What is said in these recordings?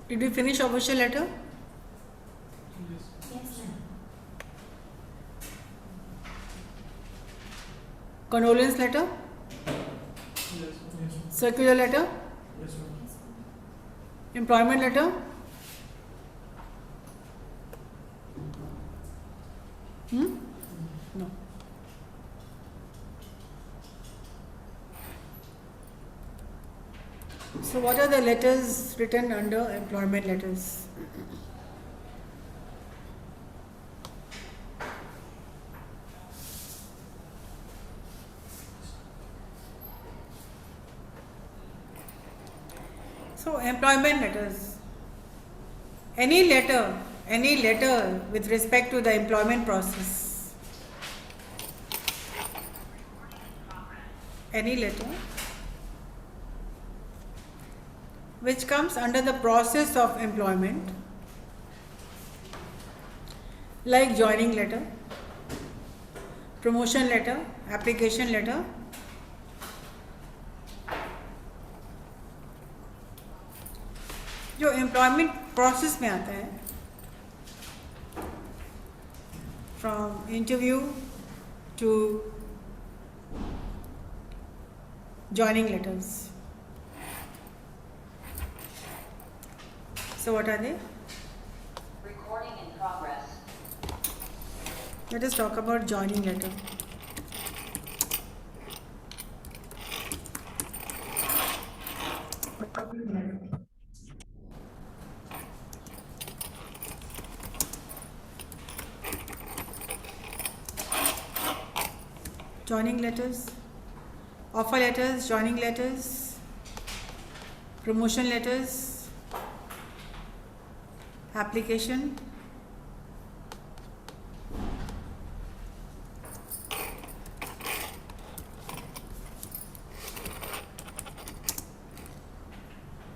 Did you finish official letter? Yes, ma'am. Condolence letter? Circular letter? Employment letter? No. So what are the letters written under employment letters? So employment letters. Any letter with respect to the employment process. Any letter which comes under the process of employment, like joining letter, promotion letter, application letter, जो employment process में आता है, from interview to joining letters. So what are they? Recording in progress. Let us talk about joining letter. Joining letters, offer letters, joining letters, promotion letters, application,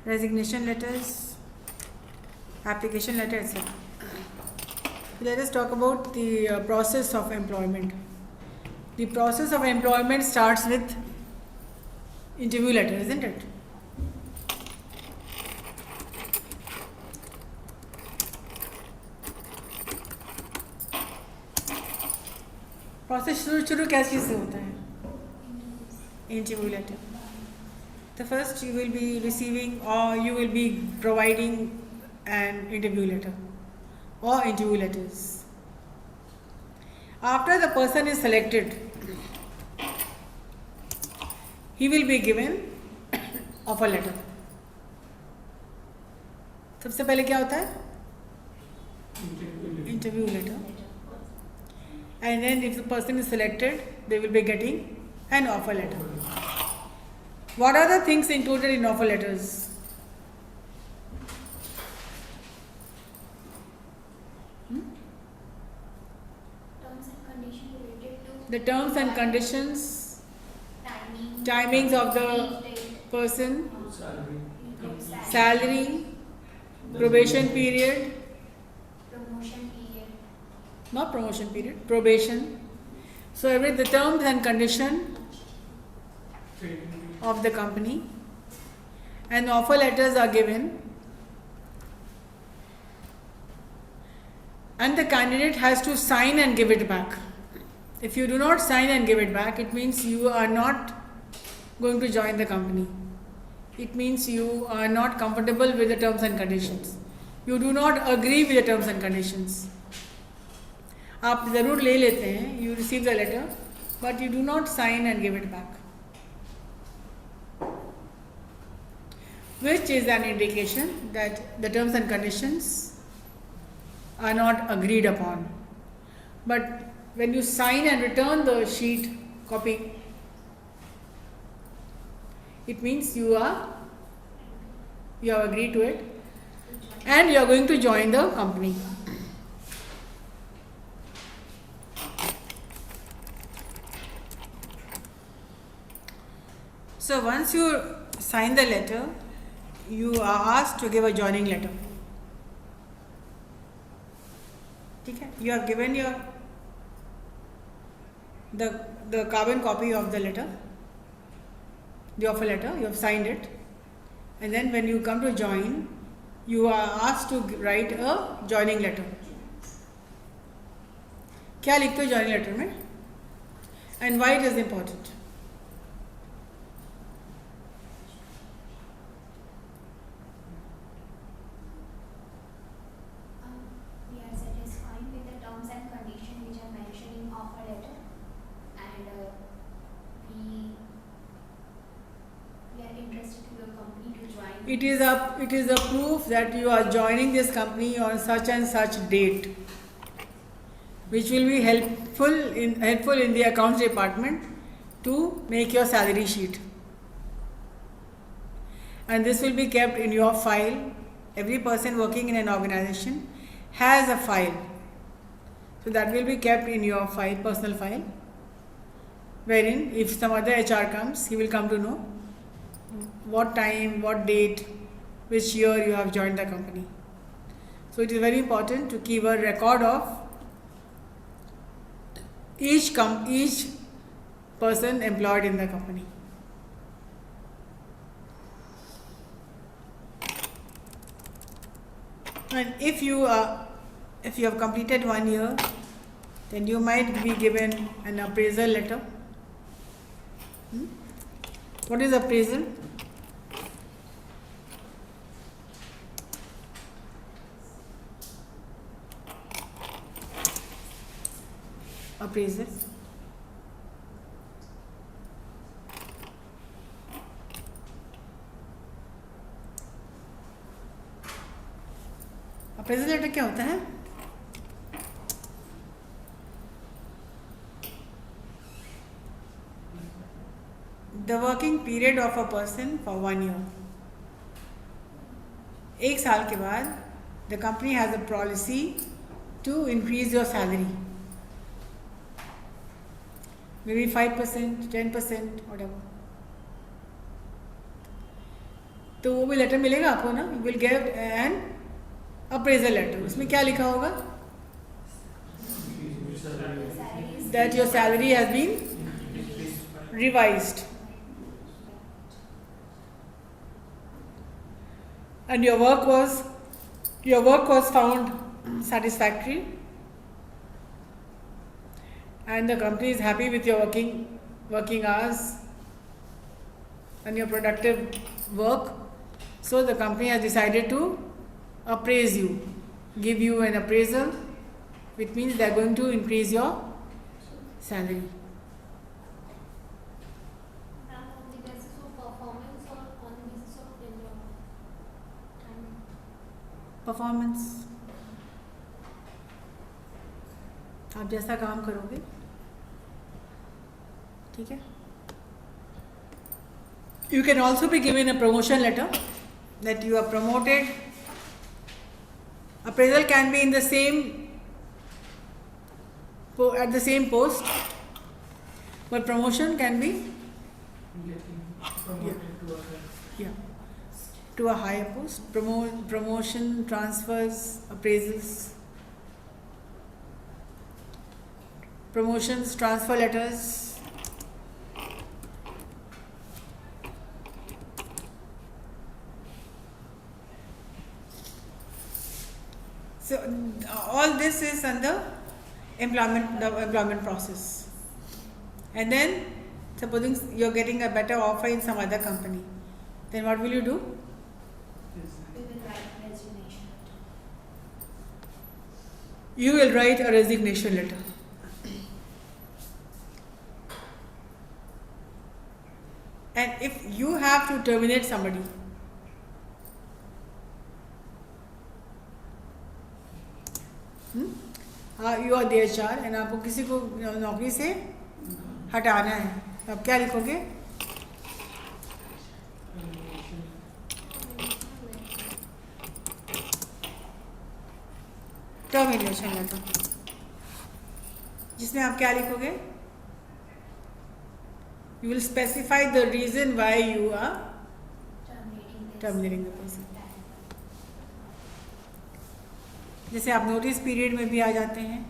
resignation letters, application letter, etc. Let us talk about the process of employment. The process of employment starts with interview letter, isn't it? Process शुरू कैसी चीज़ से होता है? Interview letter. The first you will be receiving or you will be providing an interview letter or interview letters. After the person is selected, he will be given offer letter. सबसे पहले क्या होता है? Interview letter. And then if the person is selected, they will be getting an offer letter. What are the things included in offer letters? Terms and conditions related to The terms and conditions, timings of the person, salary, probation period, promotion period, not promotion period, probation. So every the terms and condition of the company, and offer letters are given, and the candidate has to sign and give it back. If you do not sign and give it back, it means you are not going to join the company. It means you are not comfortable with the terms and conditions. You do not agree with the terms and conditions. आप ज़रूर ले लेते हैं, you receive the letter, but you do not sign and give it back, which is an indication that the terms and conditions are not agreed upon. But when you sign and return the sheet copy, it means you have agreed to it and you are going to join the company. So once you sign the letter, you are asked to give a joining letter. ठीक है? You have given your the carbon copy of the letter, the offer letter. You have signed it, and then when you come to join, you are asked to write a joining letter. क्या लिखते हो joining letter में? And why it is important? We are satisfied with the terms and conditions which are mentioned in offer letter, and we are interested in your company to join. It is a proof that you are joining this company on such and such date, which will be helpful in the accounts department to make your salary sheet. And this will be kept in your file. Every person working in an organization has a file. So that will be kept in your file, personal file, wherein if some other HR comes, he will come to know what time, what date, which year you have joined the company. So it is very important to keep a record of each person employed in the company. And if you have completed 1 year, then you might be given an appraisal letter. What is appraisal? Appraisal. Appraisal letter क्या होता है? The working period of a person for 1 year. एक साल के बाद the company has a policy to increase your salary. Maybe 5%, 10%, whatever. तो वो भी लेटर मिलेगा आपको ना. You will get an appraisal letter. उसमें क्या लिखा होगा? That your salary has been revised. And your work was found satisfactory. And the company is happy with your working hours and your productive work. So the company has decided to appraise you, give you an appraisal, which means they are going to increase your salary. On the basis of performance or on the basis of tenure? Performance. आप जैसा काम करोगे, ठीक है? You can also be given a promotion letter that you are promoted. Appraisal can be in the same at the same post, but promotion can be to a higher post. Promotion, transfers, appraisals, promotions, transfer letters. So all this is under the employment process. And then supposing you're getting a better offer in some other company, then what will you do? We will write resignation. You will write a resignation letter. And if you have to terminate somebody, you are the HR and आपको किसी को नौकरी से हटाना है, तो आप क्या लिखोगे? टर्मिनेशन लेटर, जिसमें आप क्या लिखोगे? You will specify the reason why you are terminating the person. जैसे आप नोटिस पीरियड में भी आ जाते हैं.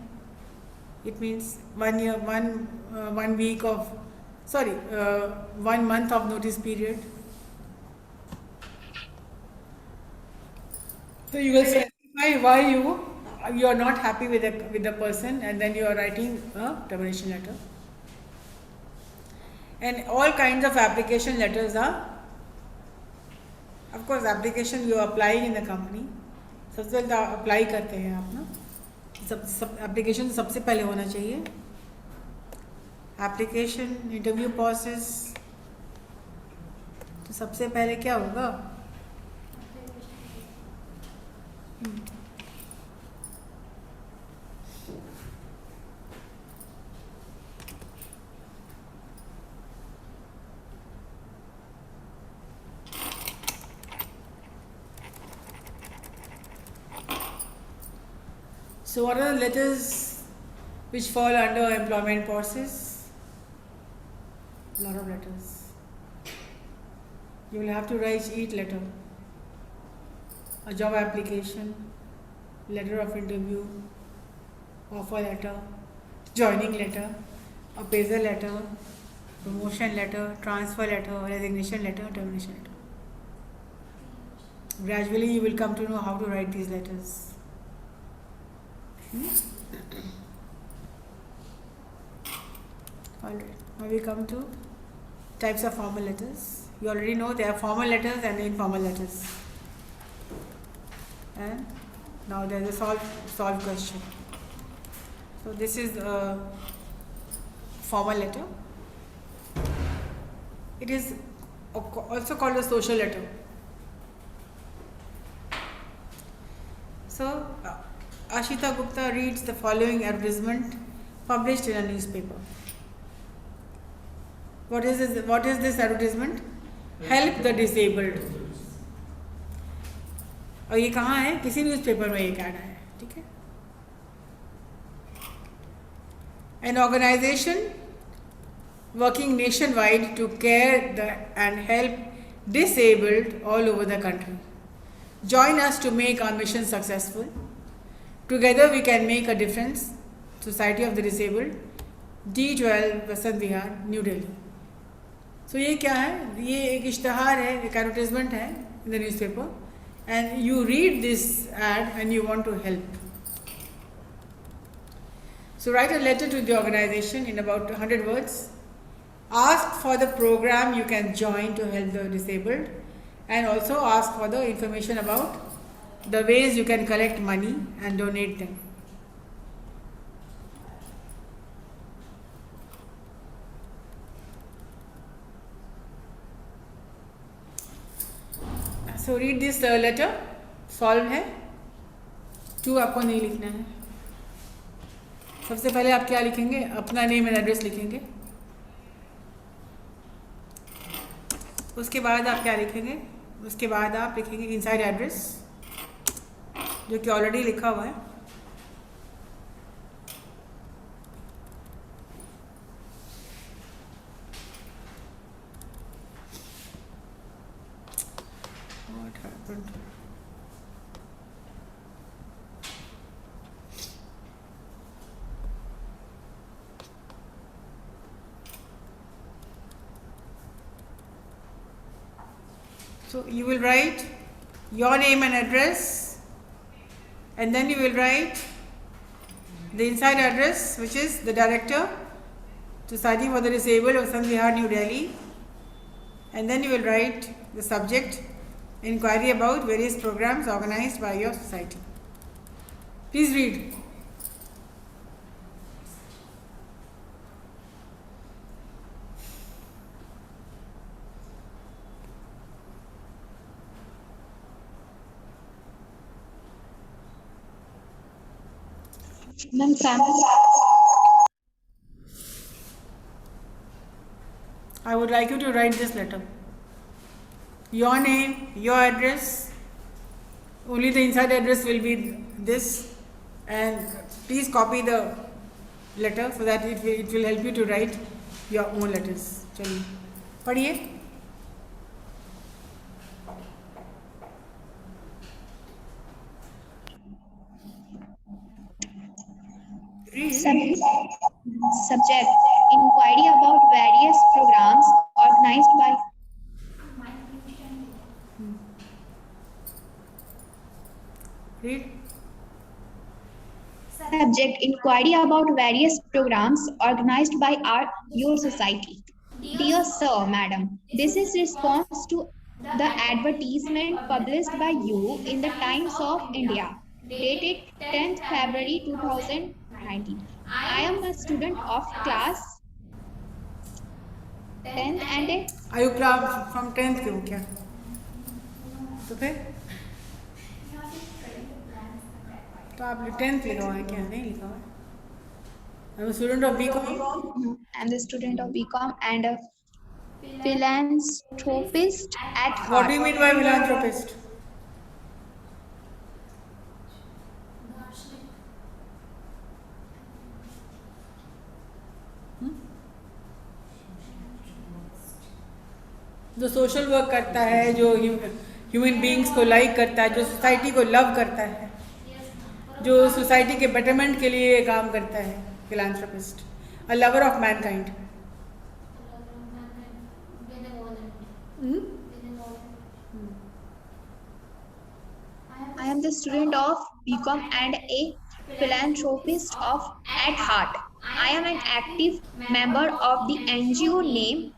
It means 1 year, 1 week of, 1 month of notice period. So you will specify why you are not happy with the person, and then you are writing a termination letter. And all kinds of application letters are, of course, application you are applying in the company. सबसे पहले apply करते हैं आप ना, सब application सबसे पहले होना चाहिए. एप्लीकेशन इंटरव्यू प्रोसेस, तो सबसे पहले क्या होगा? So what are the letters which fall under employment process? A lot of letters. You will have to write each letter. A job application, letter of interview, offer letter, joining letter, appraisal letter, promotion letter, transfer letter, resignation letter, termination letter. Gradually you will come to know how to write these letters. Alright, now we come to types of formal letters. You already know there are formal letters and informal letters. And now there is a solve question. So this is a formal letter. It is also called a social letter. So Ashita Gupta reads the following advertisement published in a newspaper. What is this advertisement? Help the disabled. और ये कहाँ है? किसी newspaper में एक add है, ठीक है? An organization working nationwide to care and help disabled all over the country. Join us to make our mission successful. Together we can make a difference. Society of the Disabled, D12 Vasant Vihar, New Delhi. So ये क्या है? ये एक इश्तहार है, एक advertisement है in the newspaper, and you read this ad and you want to help. So write a letter to the organization in about 100 words. Ask for the program you can join to help the disabled, and also ask for the information about the ways you can collect money and donate them. So read this letter. Solved है. 2 आपको नहीं लिखना है. सबसे पहले आप क्या लिखेंगे? अपना नेम एंड एड्रेस लिखेंगे. उसके बाद आप क्या लिखेंगे? उसके बाद आप लिखेंगे इनसाइड एड्रेस, जो कि ऑलरेडी लिखा हुआ है. What happened? So you will write your name and address, and then you will write the inside address, which is the director, Society for the Disabled of Vasant Vihar, New Delhi, and then you will write the subject, inquiry about various programs organized by your society. Please read. Ma'am, I would like you to write this letter. Your name, your address, only the inside address will be this, and please copy the letter so that it will help you to write your own letters. चलिए पढ़िए. Subject: Inquiry about various programs organized by. Read. Subject: inquiry about various programs organized by your society. Dear Sir, Madam, this is response to the advertisement published by you in the Times of India, dated 10th February 2019. I am a student of class 10th and a आयु class from 10th के हो क्या? तो फिर तो आप 10th लिखा हुआ है क्या? नहीं लिखा हुआ है. I am student of BCom. I'm the student of BCom and a philanthropist at What heart. do you mean by philanthropist? जो सोशल वर्क करता है, जो ह्यूमन बींग्स को लाइक करता है, जो सोसाइटी को लव करता है, जो सोसाइटी के बेटरमेंट के लिए काम करता है, philanthropist, a lover of Mankind. I am the student of BCom and a philanthropist at heart. I am an active member of the NGO named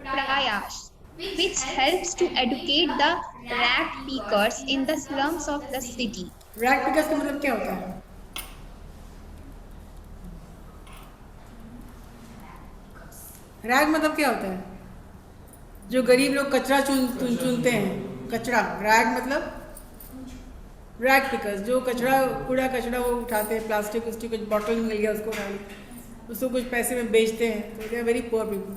Prayas, which helps to educate the rat pickers in the slums of the city. Rat pickers का मतलब क्या होता है? Rag मतलब क्या होता है? जो गरीब लोग कचरा चुनते हैं, कचरा. रैग मतलब रैग पिकर्स, जो कूड़ा कचरा वो उठाते हैं, प्लास्टिक उसकी कुछ बॉटल मिल गया उसको उठा ली, उसको कुछ पैसे में बेचते हैं. तो they are very poor people.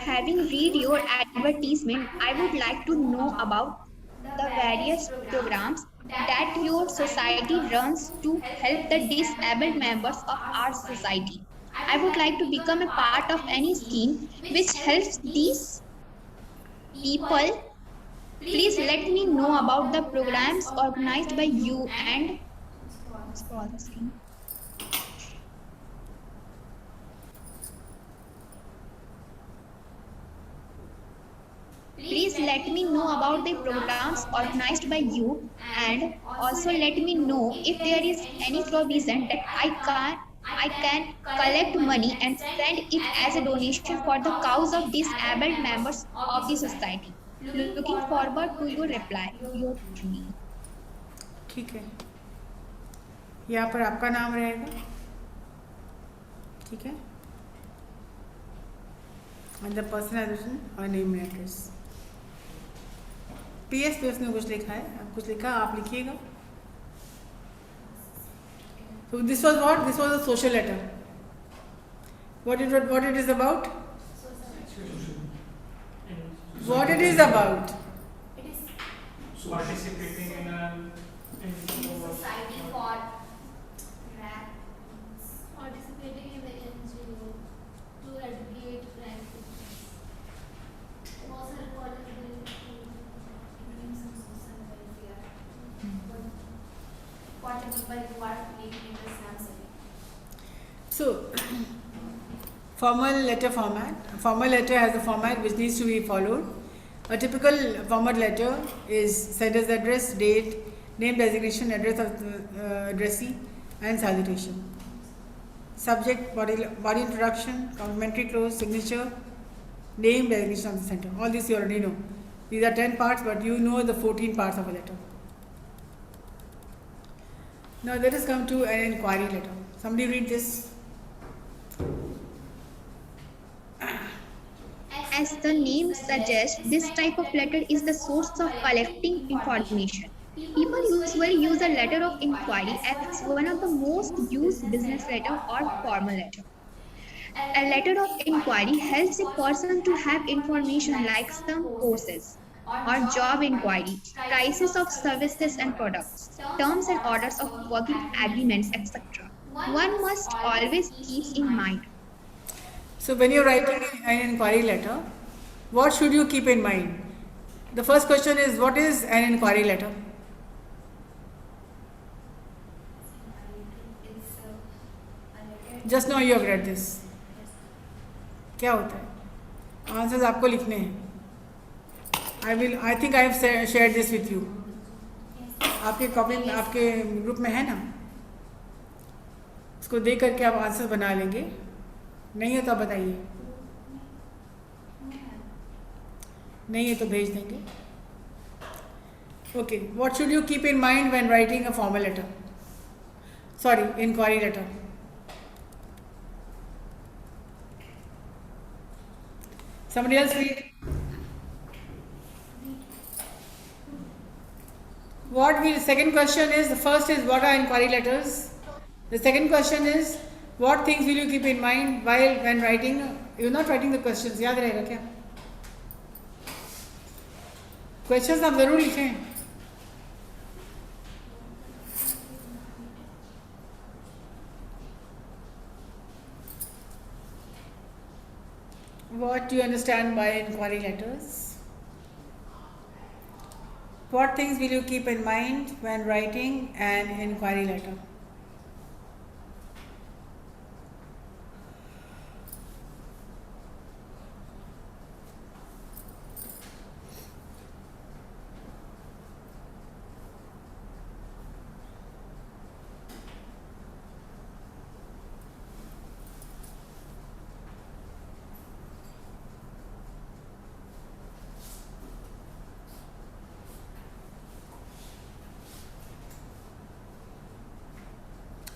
Having read your advertisement, I would like to know about the various programs that your society runs to help the disabled members of our society. I would like to become a part of any scheme which helps these people. Please let me know about the programs organized by you and Please let me know about the programs organized by you and also let me know if there is any provision that I can collect money and send it as a donation for the cause of disabled members of the society. Looking forward to your reply. Your ठीक है, यहाँ पर आपका नाम रहेगा. ठीक है, and the personalization और नेम एड्रेस. PS पे उसने कुछ लिखा है, आप कुछ लिखा, आप लिखिएगा. So this was what? This was a social letter. What it is about? What it is about? It is participating in a society for rats. Participating in the NGO to educate rats. Also recorded Doing some social welfare. For the people who are living in the slums. So, formal letter format. A formal letter has a format which needs to be followed. A typical format letter is sender's address, date, name, designation, address of the addressee, and salutation. Subject, body introduction, complimentary close, signature, name, designation of the sender. All this you already know. These are 10 parts, but you know the 14 parts of a letter. Now let us come to an inquiry letter. Somebody read this. As the name suggests, this type of letter is the source of collecting information. People usually use a letter of inquiry as one of the most used business letter or formal letter. A letter of inquiry helps a person to have information like some courses or job inquiry, prices of services and products, terms and orders of working agreements, etc. One must always keep in mind. So when you're writing an inquiry letter, what should you keep in mind? The first question is, what is an inquiry letter? Just now you have read this. क्या होता है? Answers आपको लिखने हैं. I think I have shared this with you. Yes. आपके copy में, आपके group में है ना, उसको देख करके आप आंसर बना लेंगे, नहीं है तो आप बताइए, नहीं है तो भेज देंगे. Okay, what should you keep in mind when writing a formal letter? Sorry, inquiry letter. Somebody else read. Second question is, the first is what are inquiry letters? The second question is, what things will you keep in mind when writing? You're not writing the questions, याद रहेगा क्या? Questions आप जरूर लिखें. What do you understand by inquiry letters? What things will you keep in mind when writing an inquiry letter?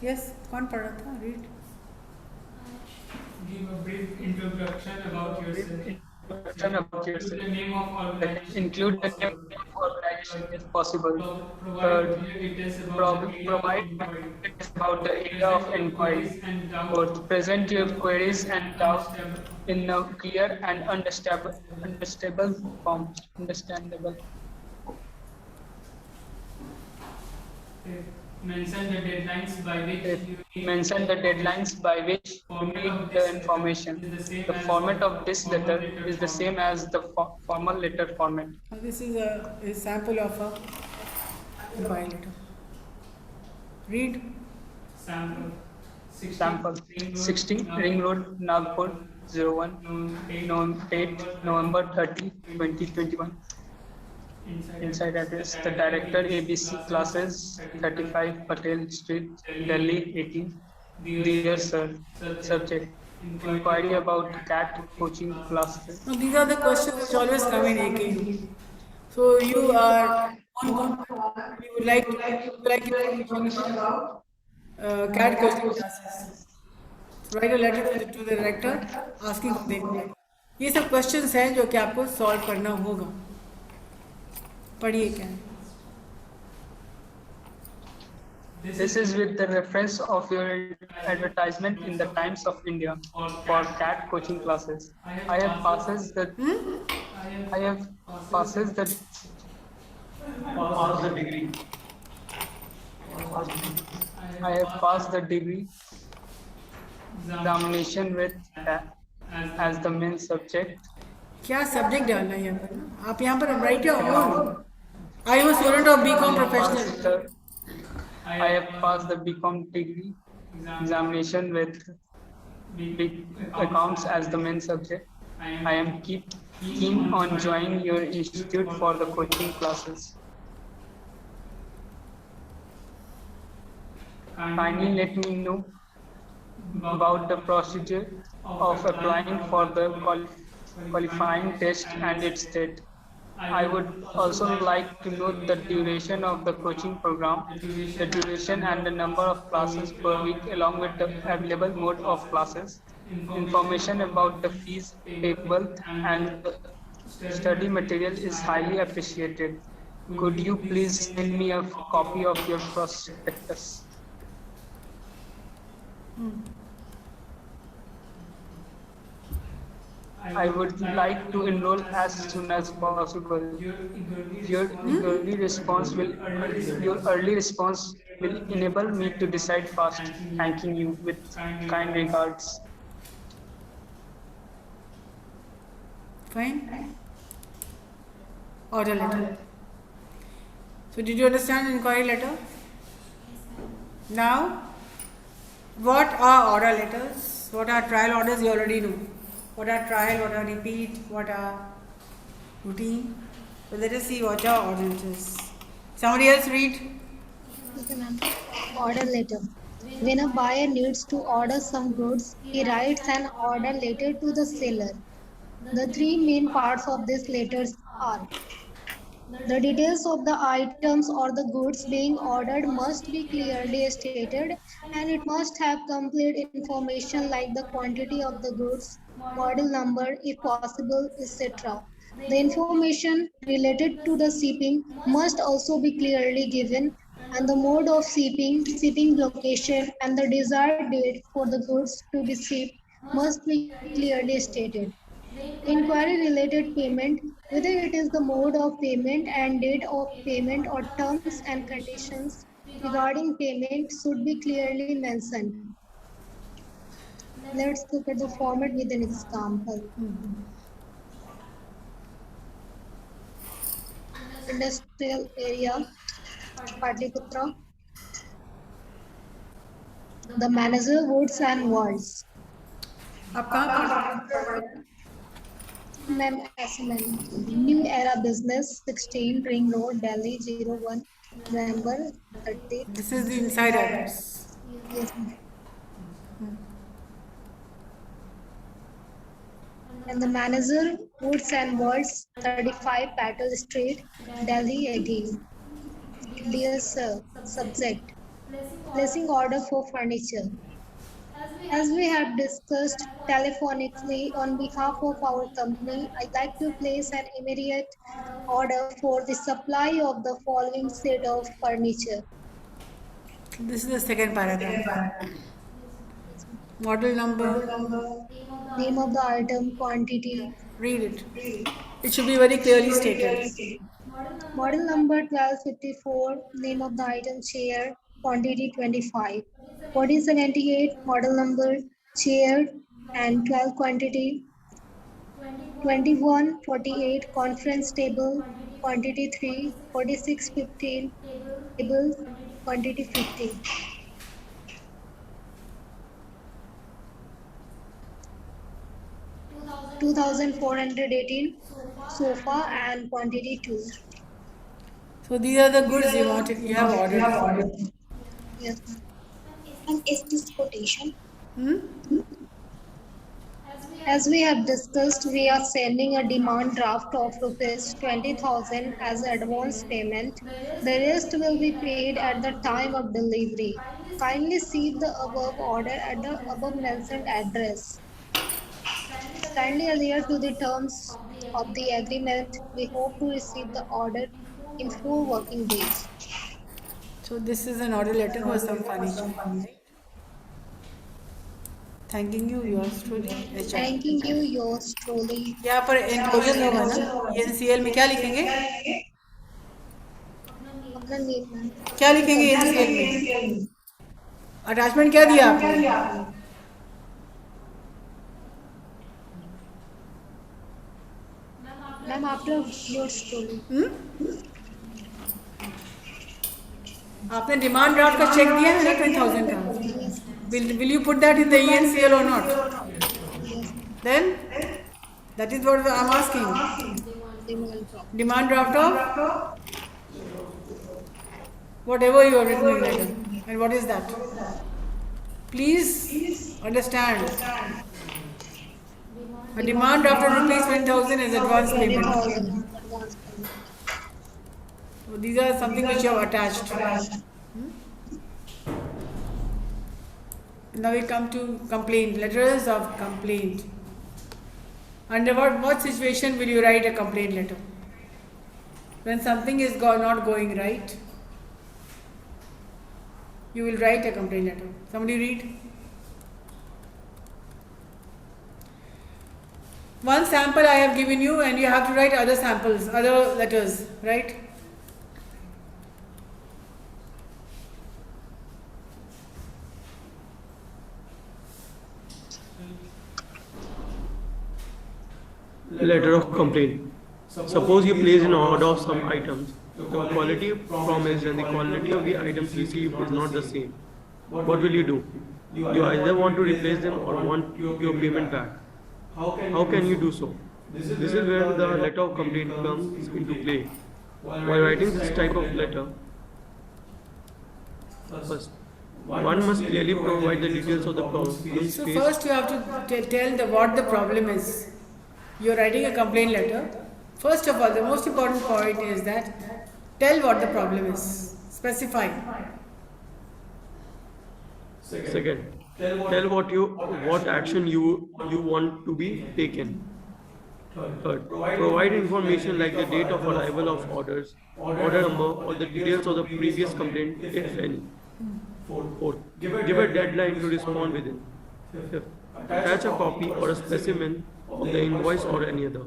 Yes, कौन पढ़ रहा था? Read. Give a brief introduction about yourself. Include the name of organization. Include the name of organization if possible. Provide clear details about the area of Provide inquiry. details about the area of inquiry. And Both present your queries and doubts understandable. in a clear and understandable form. Understandable. Mention the deadlines by which you need Mention the deadlines by which you need the information. The format of this letter is the same as the formal letter format. This is a sample of a inquiry letter. Read. sample. 60, Sample 60 Ring Road, Nagpur 01 November 30 2021. Inside address, the director ABC classes 35 Patel Street, Delhi 18. Dear sir, subject inquiry about CAT coaching classes. Now these are the questions which always come in AKU. So you are you would like information about CAT coaching classes. Write a letter to the director asking for the inquiry. ये सब questions हैं जो कि आपको solve करना होगा. पढ़िए क्या है? This is with the reference of your advertisement in the Times of India for CAT coaching classes. I have passes the degree. I have passed the degree examination with as the main subject. क्या subject डालना है यहाँ पर ना? आप यहाँ पर right your own. I am a student of BCom professional. I have passed the BCom degree examination with big accounts as the main subject. I am keen on joining your institute for the coaching classes. Kindly let me know about the procedure of applying for the qualifying test and its date. I would also like to know the duration of the coaching program, the duration and the number of classes per week along with the available mode of classes, information about the fees payable and the study material is highly appreciated. Could you please send me a copy of your prospectus? I would like to enroll as soon as possible. Your early response will enable me to decide fast. Thanking you with kind regards. Fine. Order letter. So did you understand inquiry letter? Now, what are order letters? What are trial orders? You already know. What are trial? What are repeat? What are routine? So let us see what our order is. Somebody else read. Okay, ma'am. Order letter. When a buyer needs to order some goods, he writes an order letter to the seller. The three main parts of this letters are: the details of the items or the goods being ordered must be clearly stated, and it must have complete information like the quantity of the goods, model number if possible, etc. The information related to the shipping must also be clearly given, and the mode of shipping, shipping location, and the desired date for the goods to be shipped must be clearly stated. Inquiry related payment, whether it is the mode of payment and date of payment or terms and conditions regarding payment should be clearly mentioned. Let's look at the format with an example. Industrial area, Patliputra. The manager, woods and walls. आप कहाँ पढ़ रहे हो? Ma'am, New Era Business, 16 Ring Road, Delhi, 01 November 30. This is the inside address. Yes, ma'am. And the manager, Woods and Walls, 35 Patel Street, Delhi 18. Dear sir, subject, placing order for furniture. As we have discussed telephonically on behalf of our company, I'd like to place an immediate order for the supply of the following set of furniture. This is the second paragraph. Model number. Name of the item, quantity. Read it. It should be very clearly stated. Model number 1254, name of the item, chair, quantity 25. 4078, model number, chair, and 12 quantity. 2148, conference table, quantity 3. 4615, table, quantity 50. $2,418, sofa, and quantity 2. So these are the goods you wanted. You have ordered. Yes. And is this quotation? As we have discussed, we are sending a demand draft of rupees 20,000 as advance payment. The rest will be paid at the time of delivery. Kindly see the above order at the above mentioned address. Kindly adhere to the terms of the agreement. We hope to receive the order in 4 working days. So this is an order letter for some furniture. Thanking you, yours truly. HR. Thanking you, yours truly. यहाँ पर enclosure होगा ना? ये NCL में क्या लिखेंगे? अपना name, ma'am. क्या लिखेंगे NCL में? Attachment क्या दिया आपने? Ma'am, after yours truly. आपने डिमांड ड्राफ्ट का चेक दिया है ना 20,000 का? Will you put that in the ENCL or not? Then that is what I'm asking. Demand draft of whatever you have written in letter. And what is that? Please understand. A demand draft of rupees 20,000 is advance payment. So these are something which you have attached. Now we come to complaint, letters of complaint. Under what situation will you write a complaint letter? When something is not going right, you will write a complaint letter. Somebody read. One sample I have given you and you have to write other samples, other letters, right? Letter of complaint. Suppose you place an order of some items. The quality promised and the quality of the items received is not the same. What will you do? You either want to replace them or want your payment back. How can you do so? This is where the letter of complaint comes into play. While writing this type of letter, first, one must clearly provide the details of the problem So faced. first you have to tell what the problem is. You're writing a complaint letter. First of all, the most important point is that tell what the problem is. Specify. Second, tell what action you want to be taken. Third, provide information like the date of arrival of orders, order number, or the details of the previous complaint, if any. Fourth, give a deadline to respond within. Fifth, attach a copy or a specimen of the invoice or any other.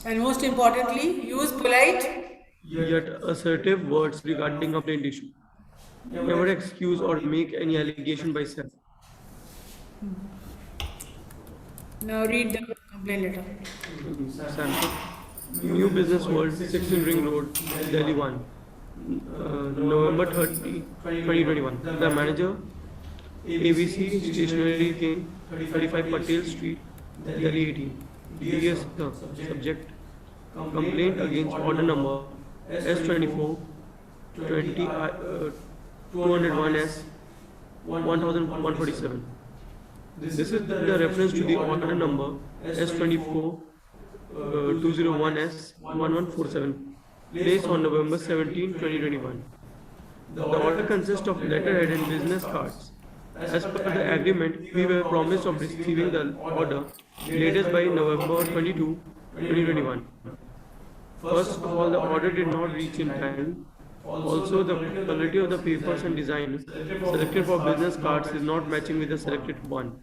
And most importantly, use polite. Yet assertive words regarding complaint issue. Never excuse or make any allegation by self. Now read the complaint letter. Sample. New Business World, 16 Ring Road, Delhi 1. November 30, 2021. The manager, ABC Stationery King, 35 Patel Street, Delhi 18. Dear sir, subject, complaint against order number S24 201S 1147. This is the reference to the order number S24 201S 1147 placed on November 17, 2021. The order consists of letterhead and business cards. As per the agreement, we were promised of receiving the order latest by November 22, 2021. First of all, the order did not reach in time. Also, the quality of the papers and design selected for business cards is not matching with the selected one.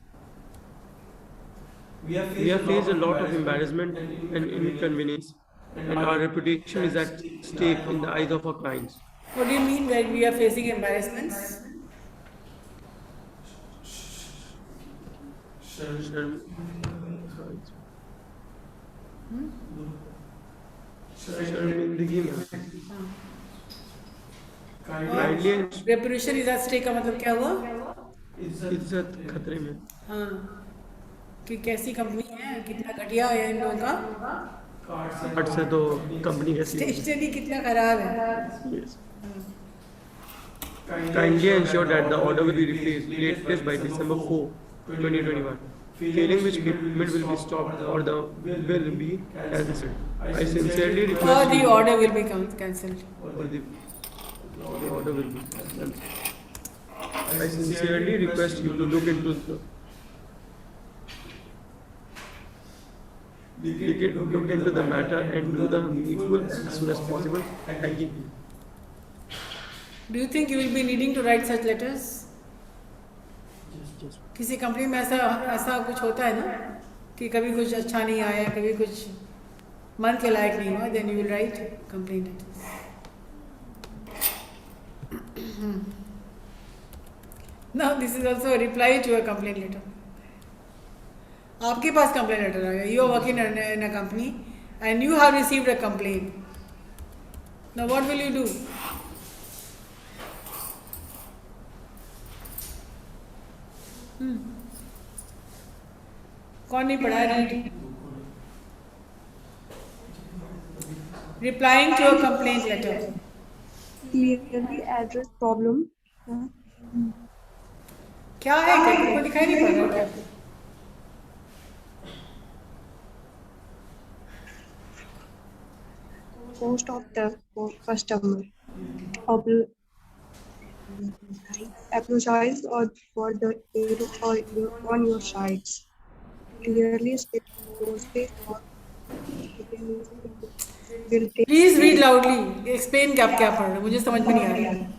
We have faced a lot of embarrassment and inconvenience, and our reputation is at stake in the eyes of our clients. What do you mean that we are facing embarrassments? शर्मिंदगी में kindly and reputation is at stake का मतलब क्या हुआ? इज्जत खतरे में. हाँ, कि कैसी कंपनी है, कितना घटिया है इन लोगों का, कार्ड से तो कंपनी कैसी होगी? स्टेशनरी कितना खराब है. Yes. Kindly ensure that the order will be replaced latest by December 4, 2021. Failing which payment will be stopped or the bill will be cancelled. I sincerely Or request the you- order will be cancelled. or the order will be cancelled. I sincerely request you to look into the matter and do the needful as soon as possible. Thank you. Do you think you will be needing to write such letters? किसी company में ऐसा कुछ होता है ना कि कभी कुछ अच्छा नहीं आया, कभी कुछ मन के लायक नहीं हुआ, then you will write complaint letters. Now this is also a reply to a complaint letter. आपके पास complaint letter आ गया. You are working in a company and you have received a complaint. Now what will you do? कौन नहीं पढ़ा है? Replying to a complaint letter. Clearly address problem. क्या है? क्या को दिखाई नहीं पड़ रहा क्या? Cost of the customer. Apologize or for the error on your sides. Clearly state postage or will take. Please read loudly. Explain क्या क्या पढ़ रहे हो? मुझे समझ में नहीं आ रहा.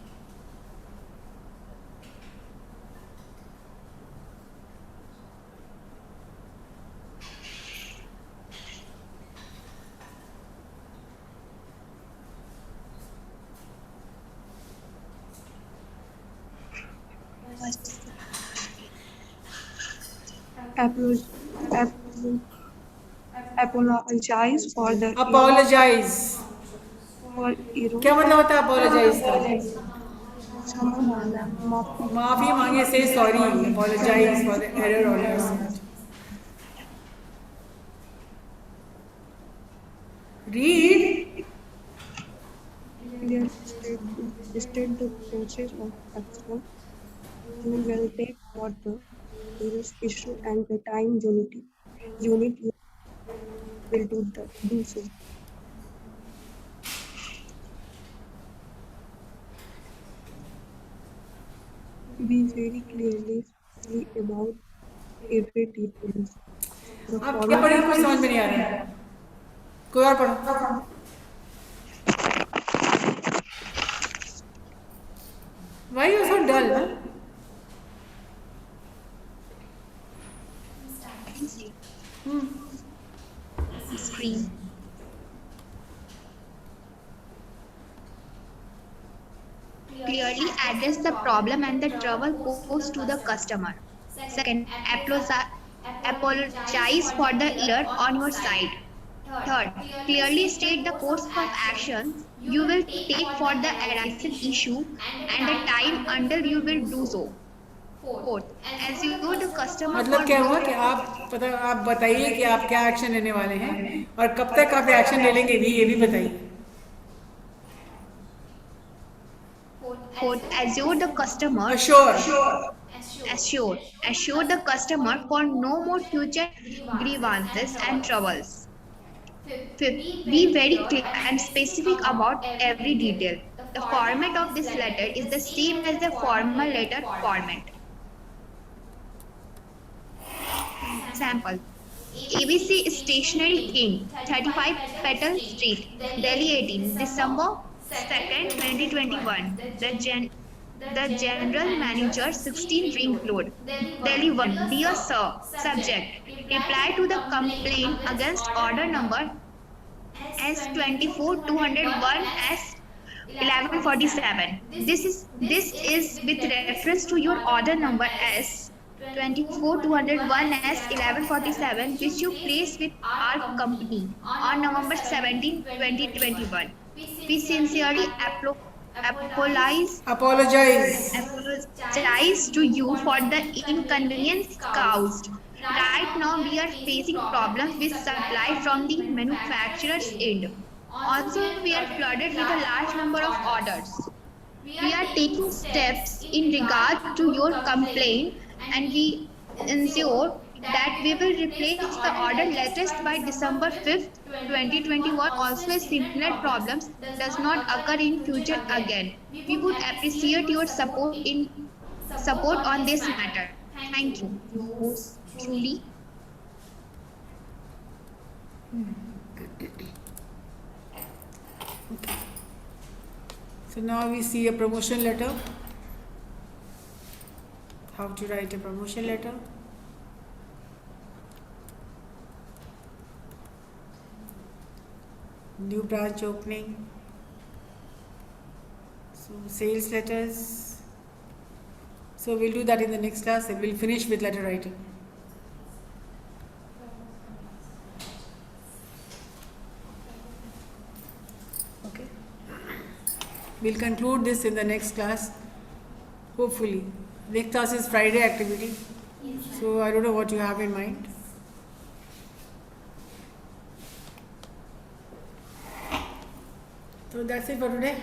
Apologize for the Apologize. for error. क्या मतलब होता है apologize का? माफी माफी मांगे, say sorry. Apologize for the error on your side. Read. Clearly state the process of action you will take for the various issue and the time unit you will do so. Be very clearly about every details. The आप क्या पढ़ रहे हो? कुछ समझ में format नहीं आ रहा है. कोई और पढ़ो. Why you so dull? Huh? Screen. Clearly address the problem and the trouble posed to the customer. Second, apologize for the error on your side. Third, clearly state the course of action you will take for the arising issue and the time until you will do so. Fourth, assure the customer मतलब क्या हुआ कि आप बताइए कि आप क्या action लेने वाले हैं और कब तक आप एक्शन ले लेंगे, ये भी बताइए. Fourth, assure the customer. Assure the customer for no more future grievances and troubles. Fifth, be very clear and specific about every detail. The format of this letter is the same as the formal letter format. Example: ABC Stationery King, 35 Petal Street, Delhi 18, December 2nd, 2021. The General Manager, 16 Ring Road, Delhi 1. Dear Sir, Subject: reply to the complaint against order number S24201 S1147. This is with reference to your order number S24201 S1147, which you placed with our company on November 17, 2021. We sincerely apologize to you for the inconvenience caused. Right now, we are facing problems with supply from the manufacturer's end. Also, we are flooded with a large number of orders. We are taking steps in regard to your complaint, and we ensure that we will replace the order latest by December 5th, 2021. Also, similar problems does not occur in future again. We would appreciate your support on this matter. Thank you. Yours truly. So now we see a promotion letter. How to write a promotion letter. New branch opening. So sales letters. So we'll do that in the next class and we'll finish with letter writing. Okay. We'll conclude this in the next class. Hopefully. Next class is Friday activity. So I don't know what you have in mind. So that's it for today.